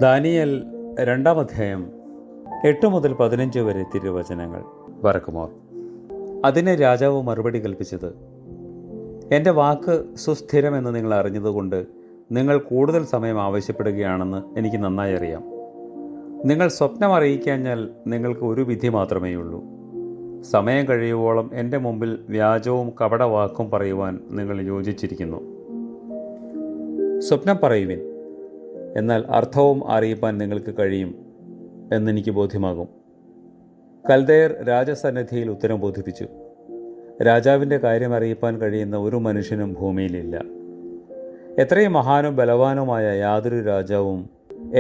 Daniel 2-ാം അധ്യായം 8 മുതൽ 15 വരെ തിരുവചനങ്ങൾ. വറക്കുമോർ. അതിന് രാജാവ് മറുപടി കൽപ്പിച്ചത്, എൻ്റെ വാക്ക് സുസ്ഥിരമെന്ന് നിങ്ങൾ അറിഞ്ഞതുകൊണ്ട് നിങ്ങൾ കൂടുതൽ സമയം ആവശ്യപ്പെടുകയാണെന്ന് എനിക്ക് നന്നായി അറിയാം. നിങ്ങൾ സ്വപ്നം അറിയിക്കാഞ്ഞാൽ നിങ്ങൾക്ക് ഒരു വിധി മാത്രമേയുള്ളൂ. സമയം കഴിയുവോളം എൻ്റെ മുമ്പിൽ വ്യാജവും കപടവാക്കും പറയുവാൻ നിങ്ങൾ യോജിച്ചിരിക്കുന്നു. സ്വപ്നം പറയുവിൻ, എന്നാൽ അർത്ഥവും അറിയിപ്പാൻ നിങ്ങൾക്ക് കഴിയും എന്നെനിക്ക് ബോധ്യമാകും. കൽദയർ രാജസന്നിധിയിൽ ഉത്തരം ബോധിപ്പിച്ചു. രാജാവിൻ്റെ കാര്യം അറിയിപ്പാൻ കഴിയുന്ന ഒരു മനുഷ്യനും ഭൂമിയിലില്ല. എത്രയും മഹാനും ബലവാനുമായ യാതൊരു രാജാവും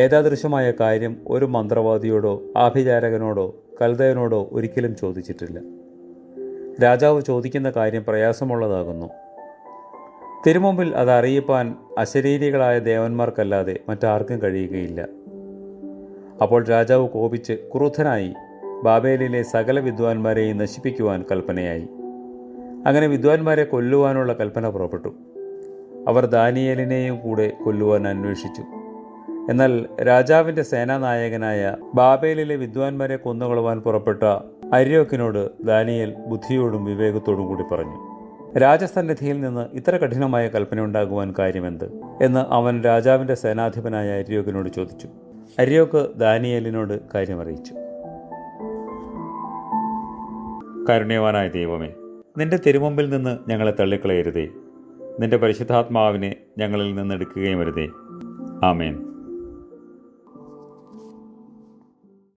ഏതാദൃശമായ കാര്യം ഒരു മന്ത്രവാദിയോടോ ആഭിചാരകനോടോ കൽദയനോടോ ഒരിക്കലും ചോദിച്ചിട്ടില്ല. രാജാവ് ചോദിക്കുന്ന കാര്യം പ്രയാസമുള്ളതാകുന്നു. തിരുമുമ്പിൽ അത് അറിയിപ്പാൻ അശരീരികളായ ദേവന്മാർക്കല്ലാതെ മറ്റാർക്കും കഴിയുകയില്ല. അപ്പോൾ രാജാവ് കോപിച്ച് ക്രുദ്ധനായി ബാബേലിലെ സകല വിദ്വാൻമാരെയും നശിപ്പിക്കുവാൻ കൽപ്പനയായി. അങ്ങനെ വിദ്വാൻമാരെ കൊല്ലുവാനുള്ള കൽപ്പന പുറപ്പെട്ടു. അവർ ദാനിയേലിനെയും കൂടെ കൊല്ലുവാൻ അന്വേഷിച്ചു. എന്നാൽ രാജാവിൻ്റെ സേനാനായകനായ ബാബേലിലെ വിദ്വാൻമാരെ കൊന്നുകളവാൻ പുറപ്പെട്ട അര്യോക്കിനോട് ദാനിയേൽ ബുദ്ധിയോടും വിവേകത്തോടും കൂടി പറഞ്ഞു, രാജസന്നിധിയിൽ നിന്ന് ഇത്ര കഠിനമായ കൽപ്പന ഉണ്ടാകുവാൻ കാര്യമെന്ത് എന്ന് അവൻ രാജാവിൻ്റെ സേനാധിപനായ അര്യോക്കിനോട് ചോദിച്ചു. അര്യോക്ക് ദാനിയേലിനോട് കാര്യമറിയിച്ചു. കാരുണ്യവാനായ ദൈവമേ, നിന്റെ തിരുമുമ്പിൽ നിന്ന് ഞങ്ങളെ തള്ളിക്കളയരുതേ. നിന്റെ പരിശുദ്ധാത്മാവിനെ ഞങ്ങളിൽ നിന്ന് എടുക്കുകയും വരുതേ. ആമേൻ.